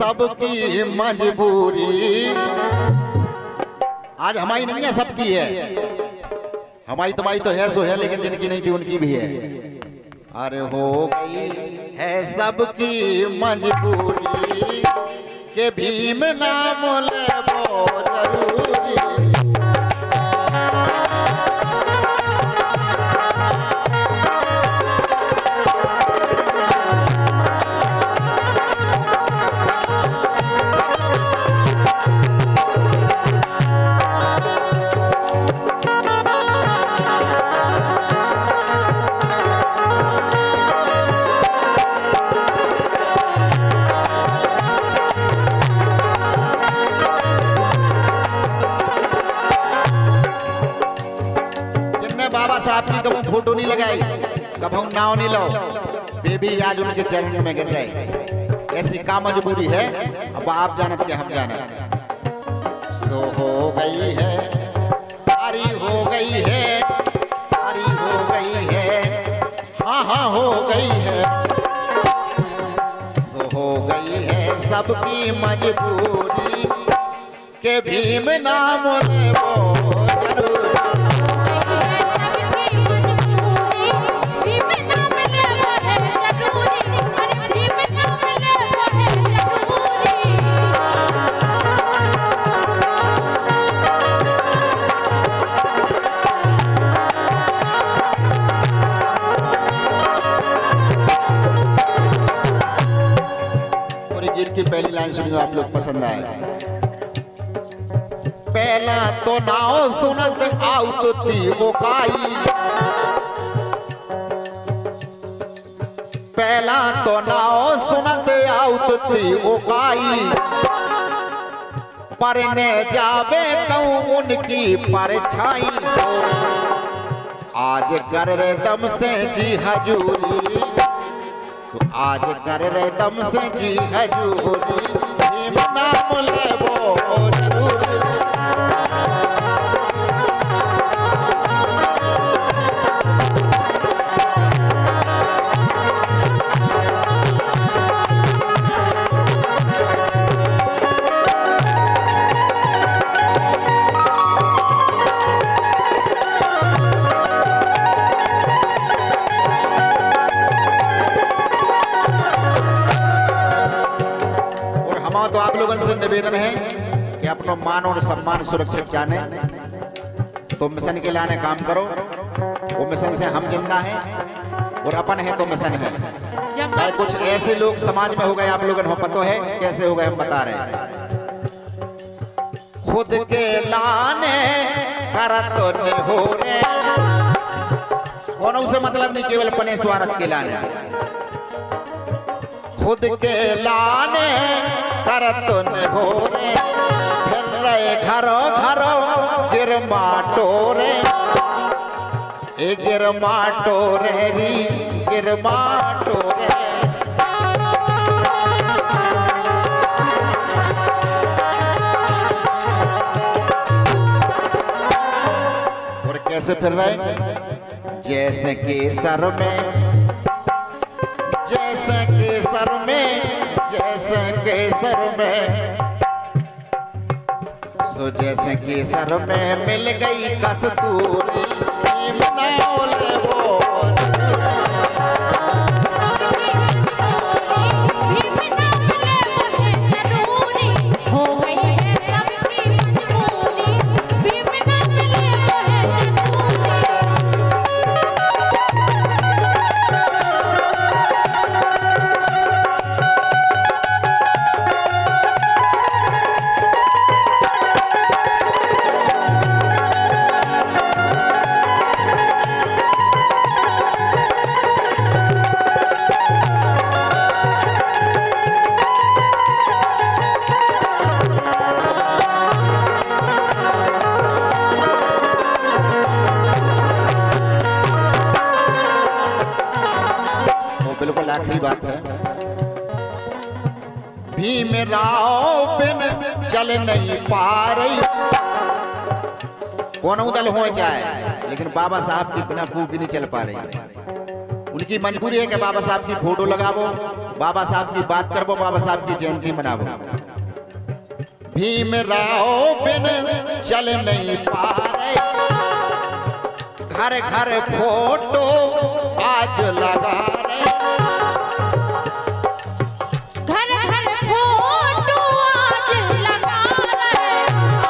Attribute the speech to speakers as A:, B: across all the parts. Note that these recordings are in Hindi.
A: सबकी मजबूरी आज हमारी नहीं है, सबकी है। हमारी तुम्हारी तो है सो है, लेकिन जिनकी नहीं थी उनकी भी है। अरे हो गई है सबकी मजबूरी के भीम नाम ले वो जरूरी। आपकी कभी फोटो नहीं लगाई, कभी नाव नहीं लो, बेबी आज उनके चरण में गिर रहे। ऐसी का मजबूरी है, अब आप जानत के हम जानत। सो हो गई है, पारी हो गई है, पारी हो गई है, हाँ हाँ हो गई है। सो हो गई है सबकी मजबूरी के भीम नाम ले वो जरूरी। की पहली लाइन सुनियो, आप लोग पसंद आए। पहला तो नाओ सुनत आउत थी वो काई, पहला तो नाओ सुनत आउत थी वो काई, परने जावे कहूं उनकी परछाई। आज कर रे दम से जी हजूरी, आज कर रे दम से जी हजूरी, भीम नाम ले वो जरूरी। तो आप लोगों से निवेदन है कि अपना मान और सम्मान सुरक्षित जाने, तो मिशन के लाने काम करो। वो मिशन से हम जिंदा हैं और अपन है तो मिशन है। भाई कुछ ऐसे लोग समाज में हो गए, आप लोगों को पता है कैसे हो गए, हम बता रहे हैं। खुद के लाने करत ने हो रे, कौन उसे मतलब नहीं केवल अपने स्वार्थ के लाने, खुद के लाने करत ने हो रे, फिर रहे घरो घरो गिरमा टोरे, ए गिरमा टोरे री गिरमा टोरे। और कैसे फिर रहे, जैसे केसर में, जैसे केसर में, जैसे केसर में, सो जैसे केसर में मिल गई कस्तूरी, भीम नाम ले वो आखिरी बात है। भीम राव बिन चल नहीं पा रही, कौन दल हो चाहे, लेकिन बाबा साहब की बिना फूक नहीं चल पा रही। उनकी उनकी मजबूरी है कि बाबा साहब की फोटो लगावो, बाबा साहब की बात करवो, बाबा साहब की जयंती मनावो। भीमराव बिन चल नहीं पा रहे, घर घर फोटो आज लगा रहे,
B: घर घर फोटो आज लगा रहे,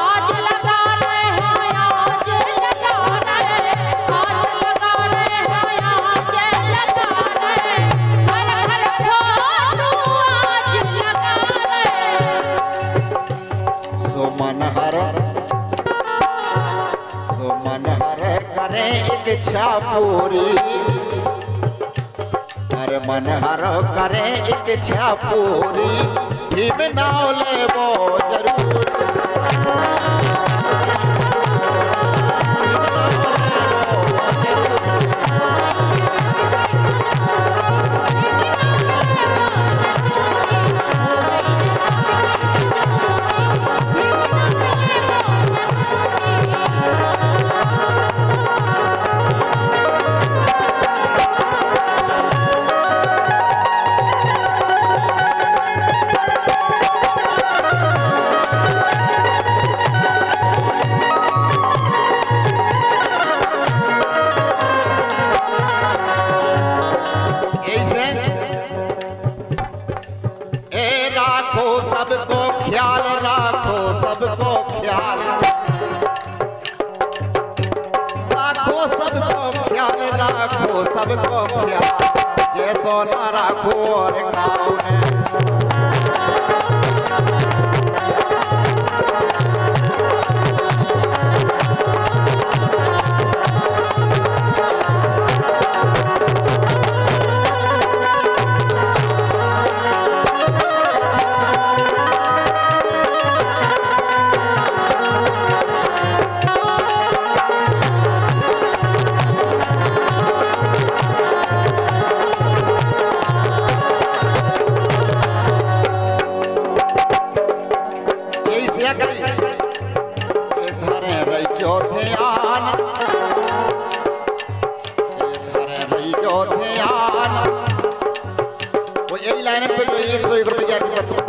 B: आज लगा रहे हैं, आज लगा रहे हैं, आज लगा रहे हैं, आज लगा रहे हैं, घर घर फोटो आज लगा रहे।
A: सो मनहर करे इच्छा पूरी, हर मनहर करे इच्छा पूरी, भीम नाव लेबो जरूर। सबको ख्याल राखो, सबको ख्याल राखो, सबको ख्याल राखो, सबको ख्याल, जैसो ना राखो और कौन है।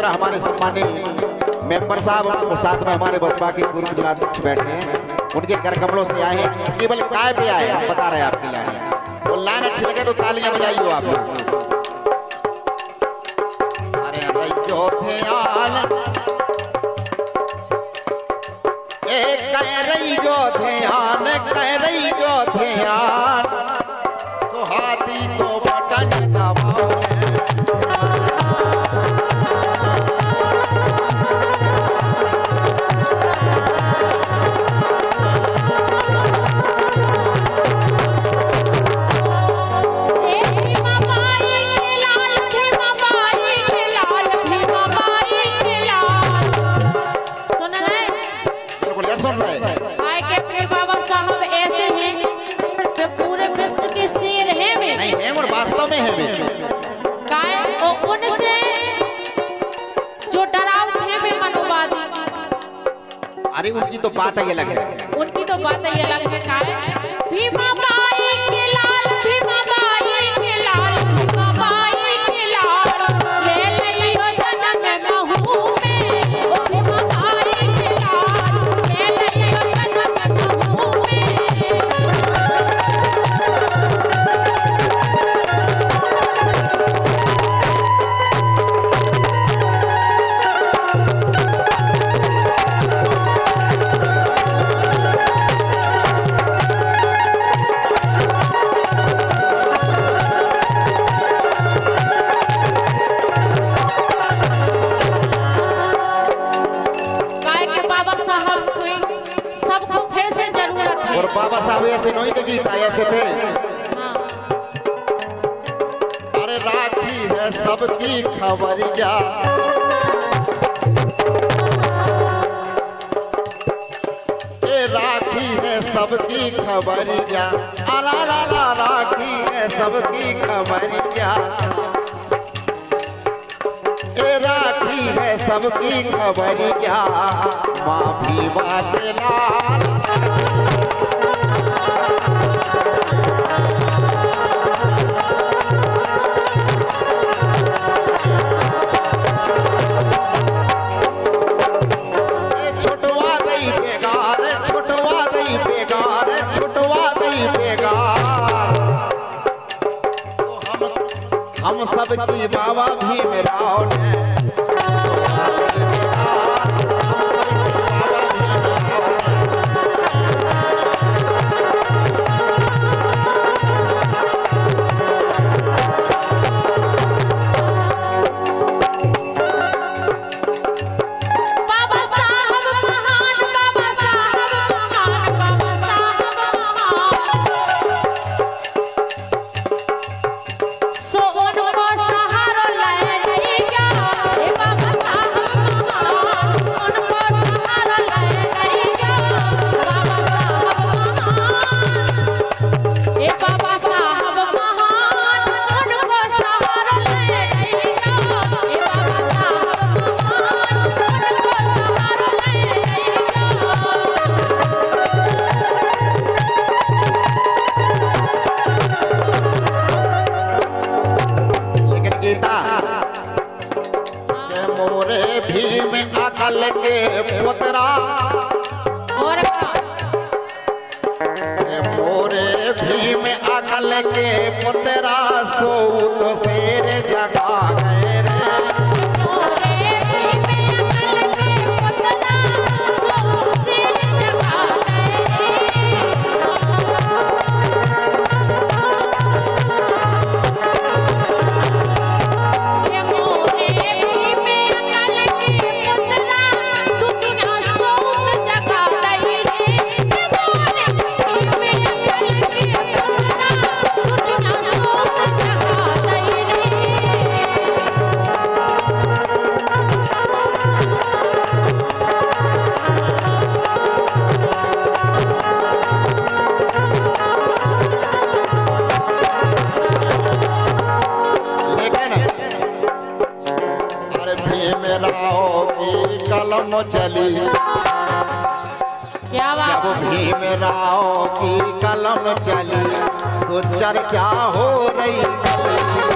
A: हमारे सम्मानित मेंबर साहब और साथ में हमारे बसपा के पूर्व जिलाध्यक्ष बैठे हैं, उनके कर कमलों से आए हैं, केवल काय पे आए हम बता रहे हैं आपकी लाइन। वो लाइन अच्छी लगे तो तालियां बजाइयो आप लोग। अरे रैयो ध्यान कह रही जो ध्यान, सुहाती को बटन दबाओ। वास्तव में है वे
B: काय और उनसे जो डराव थे वे मनोवादी।
A: अरे उनकी तो बात ही अलग है,
B: उनकी तो बात ही अलग है। काय भीमा बाई के लाल, भीमा बाई के लाल, भीमा बाई के लाल, ले लियो जन्म महू में, ओ भीमा बाई के लाल, ले लियो जन्म महू में।
A: और बाबा साहब ऐसे नहीं थे, गीता ऐसे थे। अरे राखी है सबकी खबरिया, ए राखी है सबकी खबरिया, अला ला ला राखी है सबकी खबरिया, ए राखी है सबकी खबरिया, माँ भीमा के लाल। मोरे भीम अकल के पुत्रा
B: और का
A: मोरे भीम अकल के पुत्रा सूत शेर जगा गए रे
B: मोरे भीम अकल के पुत्रा सूत शेर जगा गए ये मोरे भीम अकल के पुत्रा दुनिया सूत जगा गई रे ये मोरे भीम अकल के पुत्रा दुनिया सूत जगा गई रे
A: लेकिन अरे भीम राव की कलम चली
B: क्या
A: जब
B: बात
A: भीम राव की कलम चली तो चर्चा हो रही चली